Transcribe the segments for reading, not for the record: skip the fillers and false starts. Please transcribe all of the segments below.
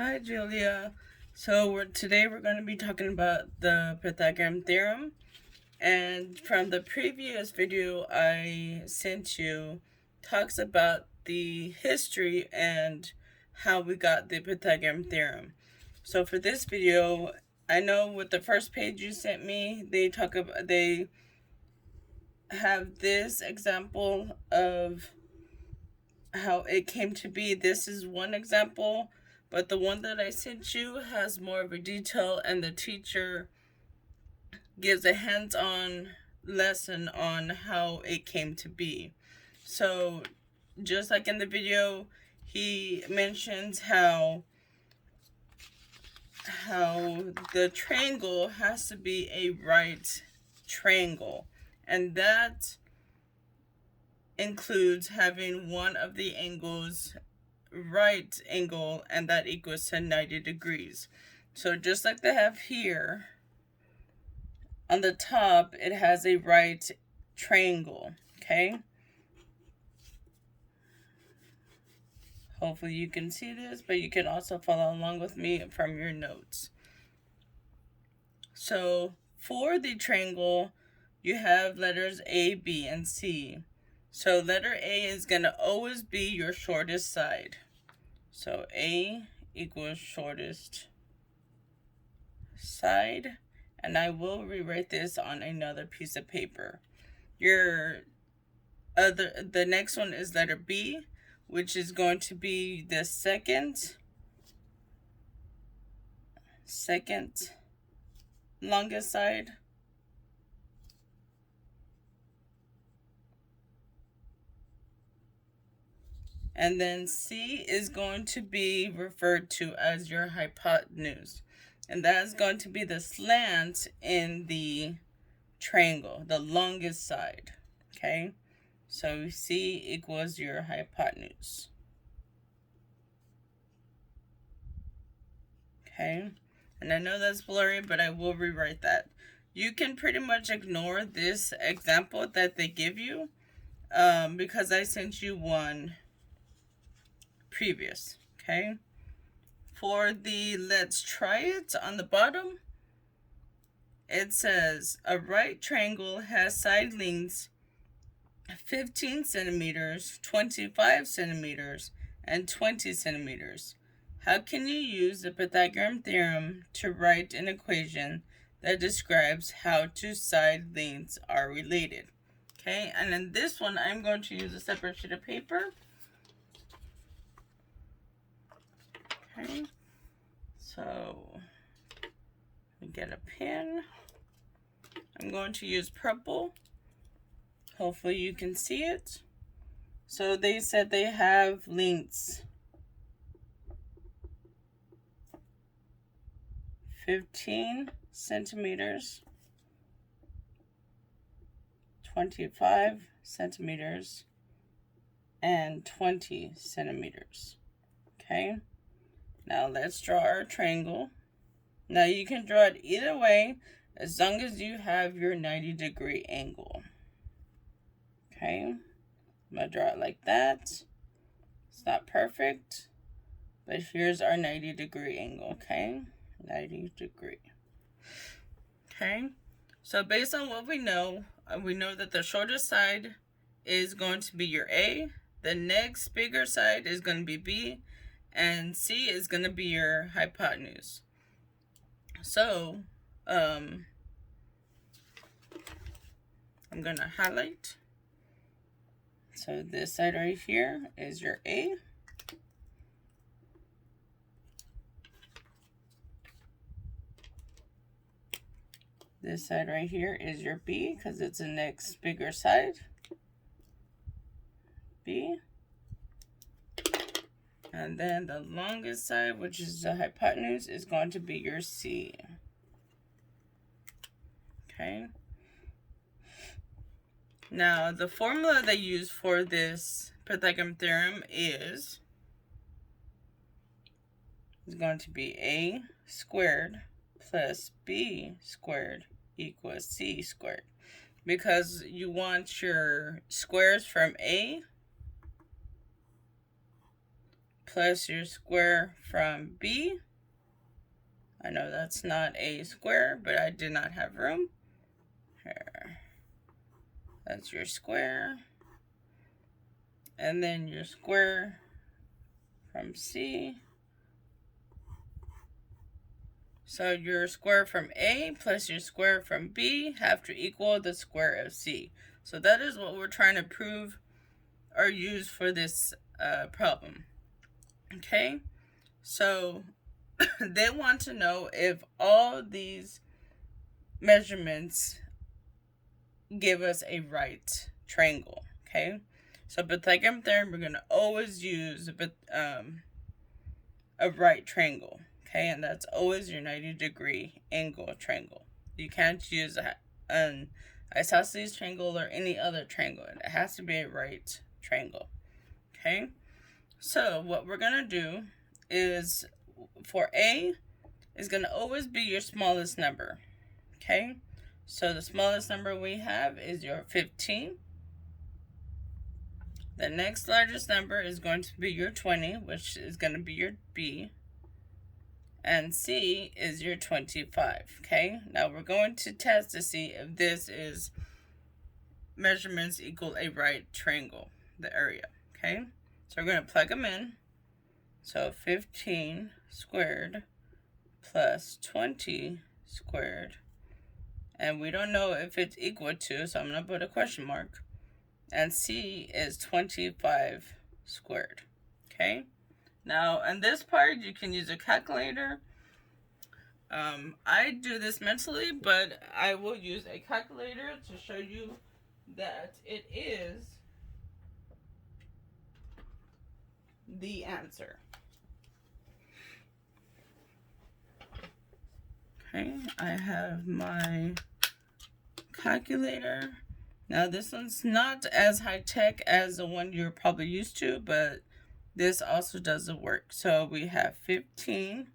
Hi, Julia. Today we're going to be talking about the Pythagorean theorem. And from the previous video I sent you, talks about the history and how we got the Pythagorean theorem. So for this video, I know with the first page you sent me, they have this example of how it came to be. This is one example, but the one that I sent you has more of a detail, and the teacher gives a hands-on lesson on how it came to be. So just like in the video, he mentions how the triangle has to be a right triangle, and that includes having one of the angles right angle, and that equals to 90 degrees. So just like they have here on the top, it has a right triangle. Okay, hopefully you can see this, but you can also follow along with me from your notes. So for the triangle, you have letters A, B, and C. So letter A is going to always be your shortest side. So A equals shortest side. And I will rewrite this on another piece of paper. The next one is letter B, which is going to be the second longest side. And then C is going to be referred to as your hypotenuse. And that is going to be the slant in the triangle, the longest side. Okay? So C equals your hypotenuse. Okay? And I know that's blurry, but I will rewrite that. You can pretty much ignore this example that they give you because I sent you one previous. Okay? For the let's try it on the bottom, it says a right triangle has side lengths 15 centimeters, 25 centimeters, and 20 centimeters. How can you use the Pythagorean theorem to write an equation that describes how two side lengths are related? Okay, and in this one, I'm going to use a separate sheet of paper. Okay, so we get a pen. I'm going to use purple. Hopefully you can see it. So they said they have lengths 15 centimeters, 25 centimeters, and 20 centimeters. Okay, now let's draw our triangle. Now you can draw it either way as long as you have your 90-degree angle. Okay, I'm going to draw it like that. It's not perfect, but here's our 90-degree angle. Okay, 90 degree. Okay, so based on what we know that the shortest side is going to be your A, the next bigger side is going to be B, and C is going to be your hypotenuse. So I'm going to highlight. So this side right here is your A. This side right here is your B because it's the next bigger side. B. And then the longest side, which is the hypotenuse, is going to be your C. Okay. Now, the formula they use for this Pythagorean theorem is going to be A squared plus B squared equals C squared. Because you want your squares from A plus your square from B. I know that's not a square, but I did not have room. Here. That's your square. And then your square from C. So your square from A plus your square from B have to equal the square of C. So that is what we're trying to prove or use for this problem. Okay, so they want to know if all these measurements give us a right triangle. Okay, so Pythagorean theorem, we're going to always use a right triangle. Okay, and that's always your 90-degree angle triangle. You can't use an isosceles triangle or any other triangle. It has to be a right triangle. Okay, so what we're going to do is, for A, is going to always be your smallest number. Okay, so the smallest number we have is your 15. The next largest number is going to be your 20, which is going to be your B. And C is your 25, okay? Now we're going to test to see if this is measurements equal a right triangle, the area, okay? So we're going to plug them in. So 15 squared plus 20 squared. And we don't know if it's equal to, so I'm going to put a question mark. And C is 25 squared, okay? Now, in this part, you can use a calculator. I do this mentally, but I will use a calculator to show you that it is the answer. Okay, I have my calculator. Now, this one's not as high-tech as the one you're probably used to, but this also does the work. So we have 15.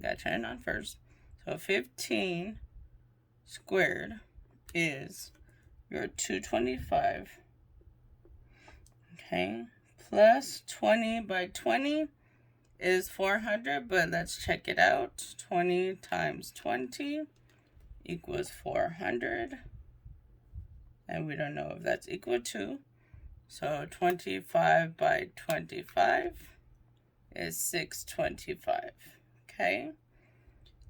Gotta turn it on first. So 15 squared is your 225. Okay. Plus 20 by 20 is 400, but let's check it out. 20 times 20 equals 400. And we don't know if that's equal to. So 25 by 25 is 625. Okay.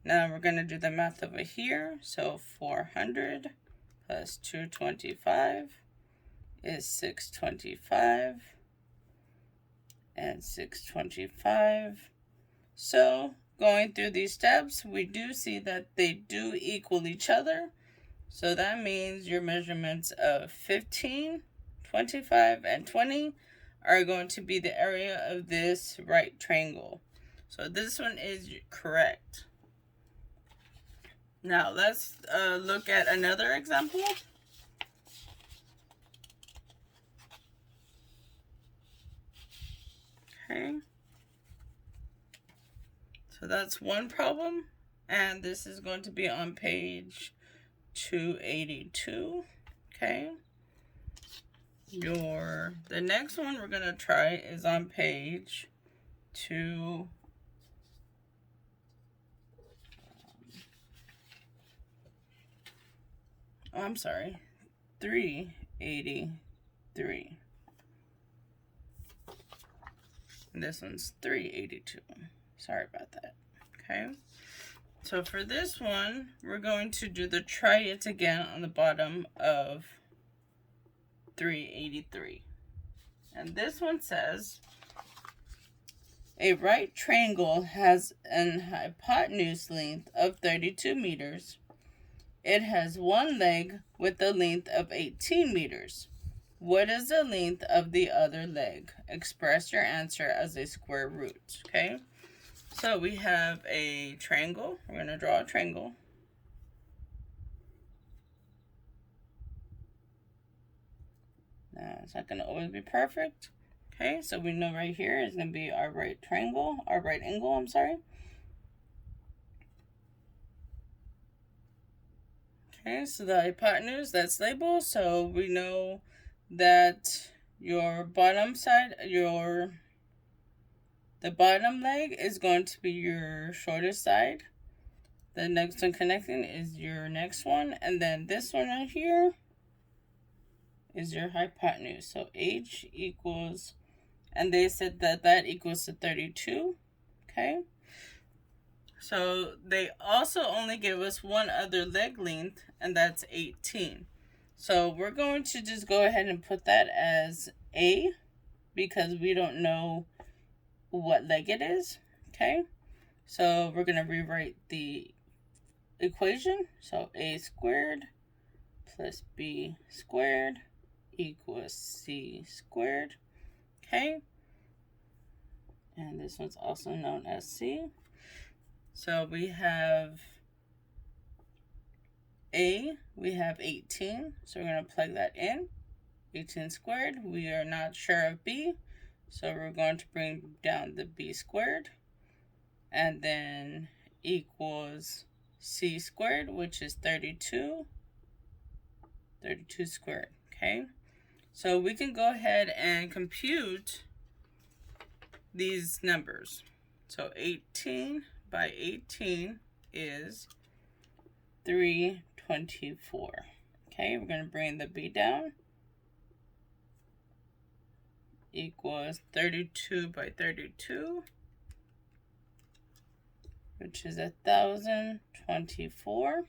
Now we're going to do the math over here. So 400 plus 225 is 625. And 625. So going through these steps, we do see that they do equal each other. So that means your measurements of 15, 25, and 20 are going to be the area of this right triangle. So this one is correct. Now let's look at another example. Okay. So that's one problem, and this is going to be on page 282. Okay. The next one we're going to try is on page 383. And this one's 382. Sorry about that. Okay. So for this one, we're going to do the try it again on the bottom of 383. And this one says, a right triangle has an hypotenuse length of 32 meters. It has one leg with a length of 18 meters. What is the length of the other leg? Express your answer as a square root. Okay, so we have a triangle. We're going to draw a triangle. Now, it's not going to always be perfect. Okay, so we know right here is going to be our right angle, I'm sorry. Okay, so the hypotenuse, that's labeled, so we know that your bottom side, your The bottom leg is going to be your shortest side. The next one connecting is your next one. And then this one right here is your hypotenuse. So h equals, and they said that that equals to 32. Okay. So they also only give us one other leg length, and that's 18. So we're going to just go ahead and put that as A, because we don't know what leg it is. Okay. So we're going to rewrite the equation. So a squared plus b squared equals c squared. Okay. And this one's also known as c. So we have A, we have 18. So we're going to plug that in. 18 squared. We are not sure of B. So we're going to bring down the B squared. And then equals C squared, which is 32. 32 squared. Okay. So we can go ahead and compute these numbers. So 18 by 18 is 324. Okay, we're going to bring the B down. Equals 32 by 32, which is 1,024.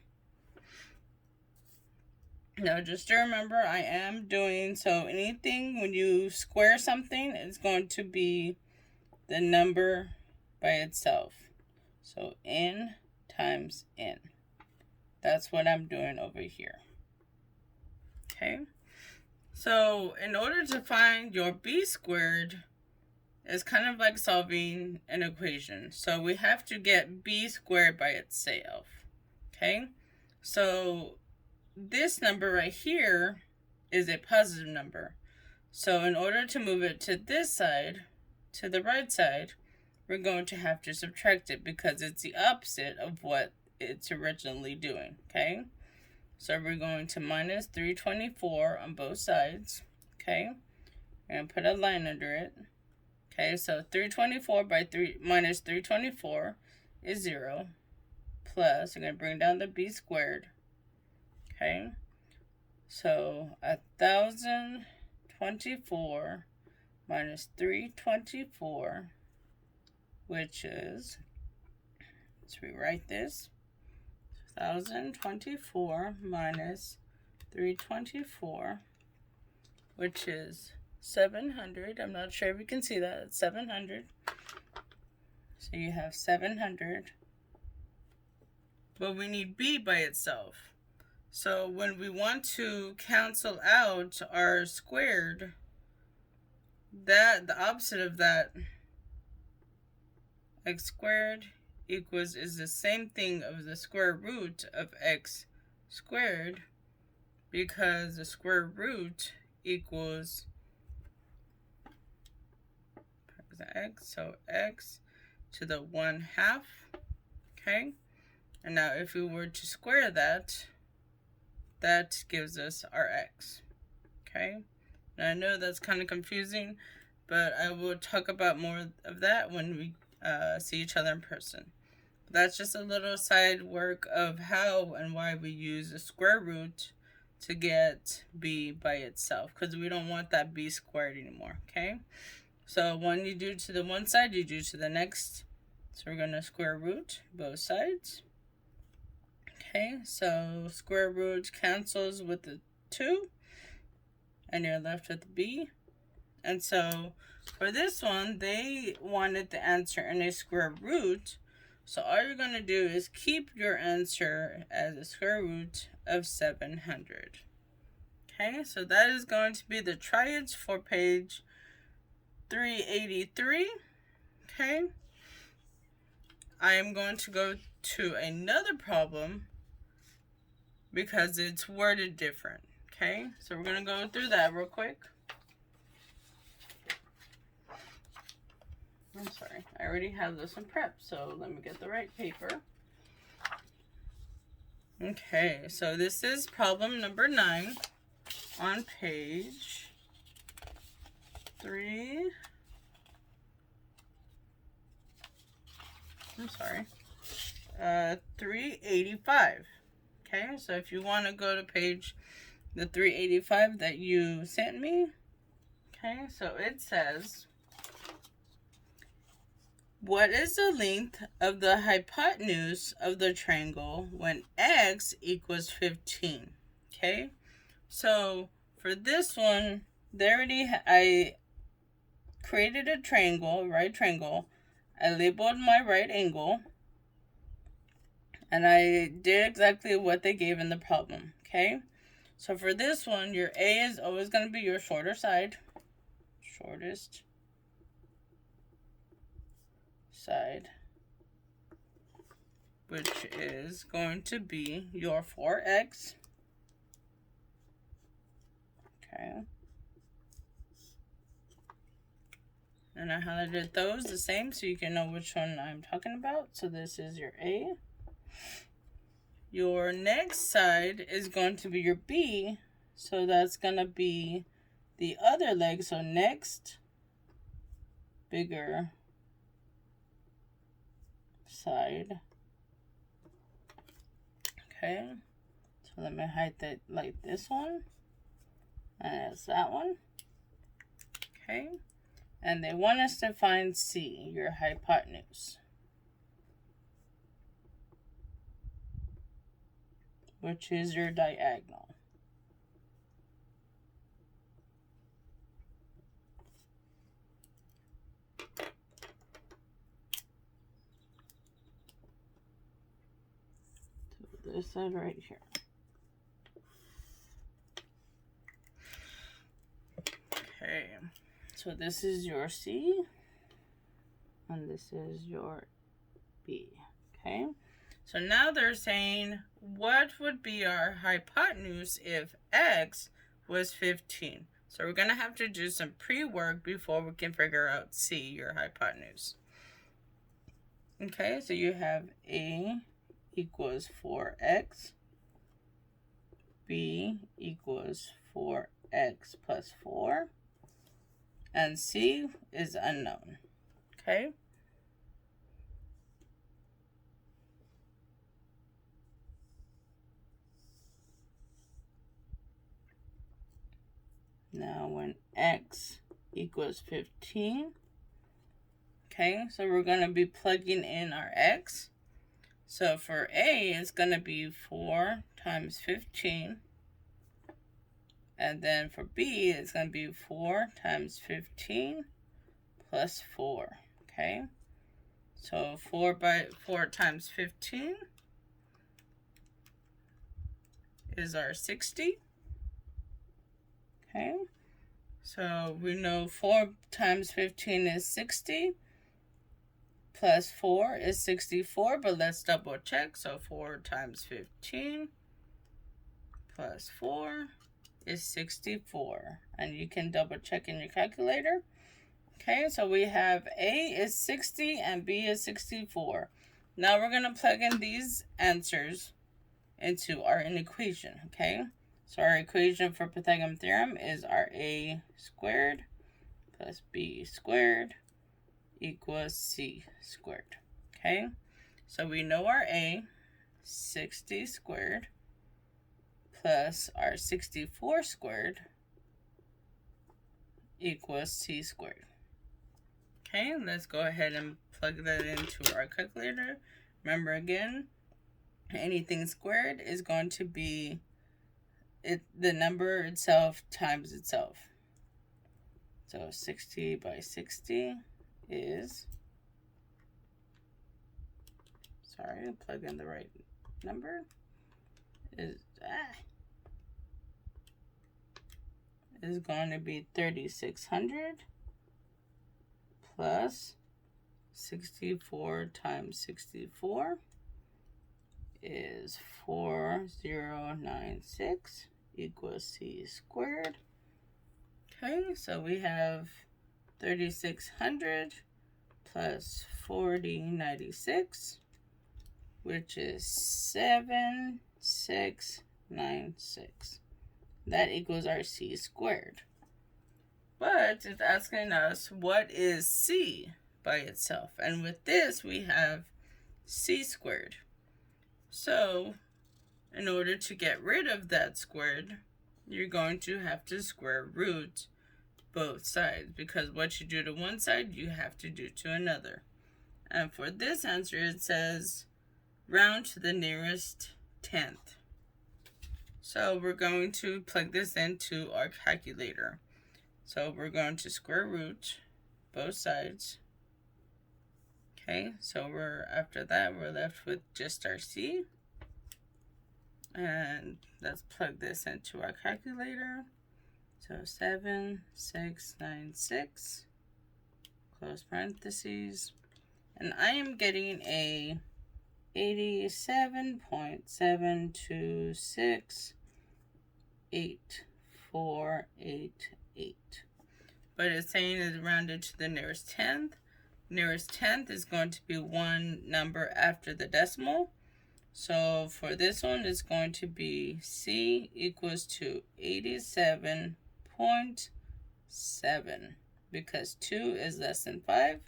Now, just to remember, I am doing, so anything when you square something, it's going to be the number by itself. So n times n. That's what I'm doing over here. Okay. So in order to find your b squared, it's kind of like solving an equation. So we have to get b squared by itself. Okay. So this number right here is a positive number. So in order to move it to this side, to the right side, we're going to have to subtract it because it's the opposite of what it's originally doing, okay? So we're going to minus 324 on both sides, okay? We're going to put a line under it. Okay, so 324 by 3 minus 324 is 0. Plus, we're going to bring down the b squared, okay? So 1,024 minus 324, which is, let's rewrite this, 1,024 minus 324, which is 700. I'm not sure if you can see that. It's 700. So you have 700. But we need b by itself. So when we want to cancel out our squared, that the opposite of that, x squared equals, is the same thing of the square root of x squared, because the square root equals x, so x to the 1/2. Okay, and now if we were to square that, that gives us our x. Okay, and I know that's kind of confusing, but I will talk about more of that when we see each other in person. That's just a little side work of how and why we use the square root to get b by itself, because we don't want that b squared anymore. Okay, so when you do to the one side, you do to the next. So we're going to square root both sides. Okay, so square root cancels with the 2, and you're left with b. And so for this one, they wanted the answer in a square root. So all you're going to do is keep your answer as a square root of 700. Okay, so that is going to be the triads for page 383. Okay, I am going to go to another problem because it's worded different. Okay, so we're going to go through that real quick. I'm sorry, I already have this one prepped, so let me get the right paper. Okay, so this is problem number 9 on page I'm sorry, 385. Okay, so if you want to go to page the 385 that you sent me, okay, so it says, what is the length of the hypotenuse of the triangle when x equals 15? Okay, so for this one, I created a triangle, right triangle. I labeled my right angle, and I did exactly what they gave in the problem. Okay, so for this one, your A is always going to be your shorter side, shortest side, which is going to be your 4x. Okay. And I highlighted those the same so you can know which one I'm talking about. So this is your A. Your next side is going to be your B. So that's going to be the other leg. So next, bigger side. Okay. So let me hide that like this one. And it's that one. Okay. And they want us to find C, your hypotenuse, which is your diagonal. So this side right here. Okay, so this is your C, and this is your B. Okay, so now they're saying, what would be our hypotenuse if x was 15? So we're going to have to do some pre-work before we can figure out C, your hypotenuse. Okay, so you have A equals 4x, B equals 4x plus 4, and C is unknown. Okay? Now when x equals 15, okay, so we're going to be plugging in our x. So for A, it's going to be 4 times 15. And then for B, it's going to be 4 times 15 plus 4. Okay? So 4 times 15 is our 60. Okay? So we know 4 times 15 is 60. Plus 4 is 64, but let's double check. So 4 times 15 plus 4 is 64. And you can double check in your calculator. Okay, so we have A is 60 and B is 64. Now we're going to plug in these answers into our equation, okay? So our equation for Pythagorean theorem is our A squared plus B squared equals C squared. Okay, so we know our A, 60 squared, plus our 64 squared equals C squared. Okay, let's go ahead and plug that into our calculator. Remember again, anything squared is going to be the number itself times itself. So 60 by 60 is, sorry, plug in the right number, is going to be 3,600 plus 64 times 64 is 4096 equals C squared. Okay, so we have 3,600 plus 4096, which is 7696. That equals our C squared. But it's asking us, what is C by itself? And with this, we have c squared. So in order to get rid of that squared, you're going to have to square root both sides, because what you do to one side, you have to do to another. And for this answer, it says round to the nearest tenth. So we're going to plug this into our calculator. So we're going to square root both sides. Okay, so after that, we're left with just our c. And let's plug this into our calculator. So 7696, close parentheses. And I am getting a 87.7268488. But it's saying it's rounded to the nearest tenth. Nearest tenth is going to be one number after the decimal. So for this one, it's going to be c equals to 87.7, because 2 is less than 5.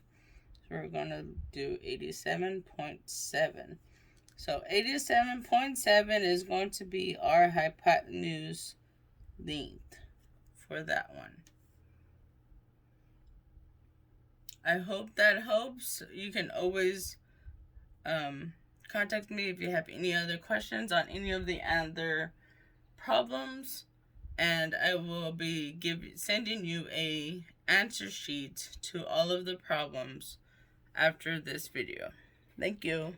So we're going to do 87.7. So 87.7 is going to be our hypotenuse length for that one. I hope that helps. You can always contact me if you have any other questions on any of the other problems, and I will be sending you a answer sheet to all of the problems after this video. Thank you.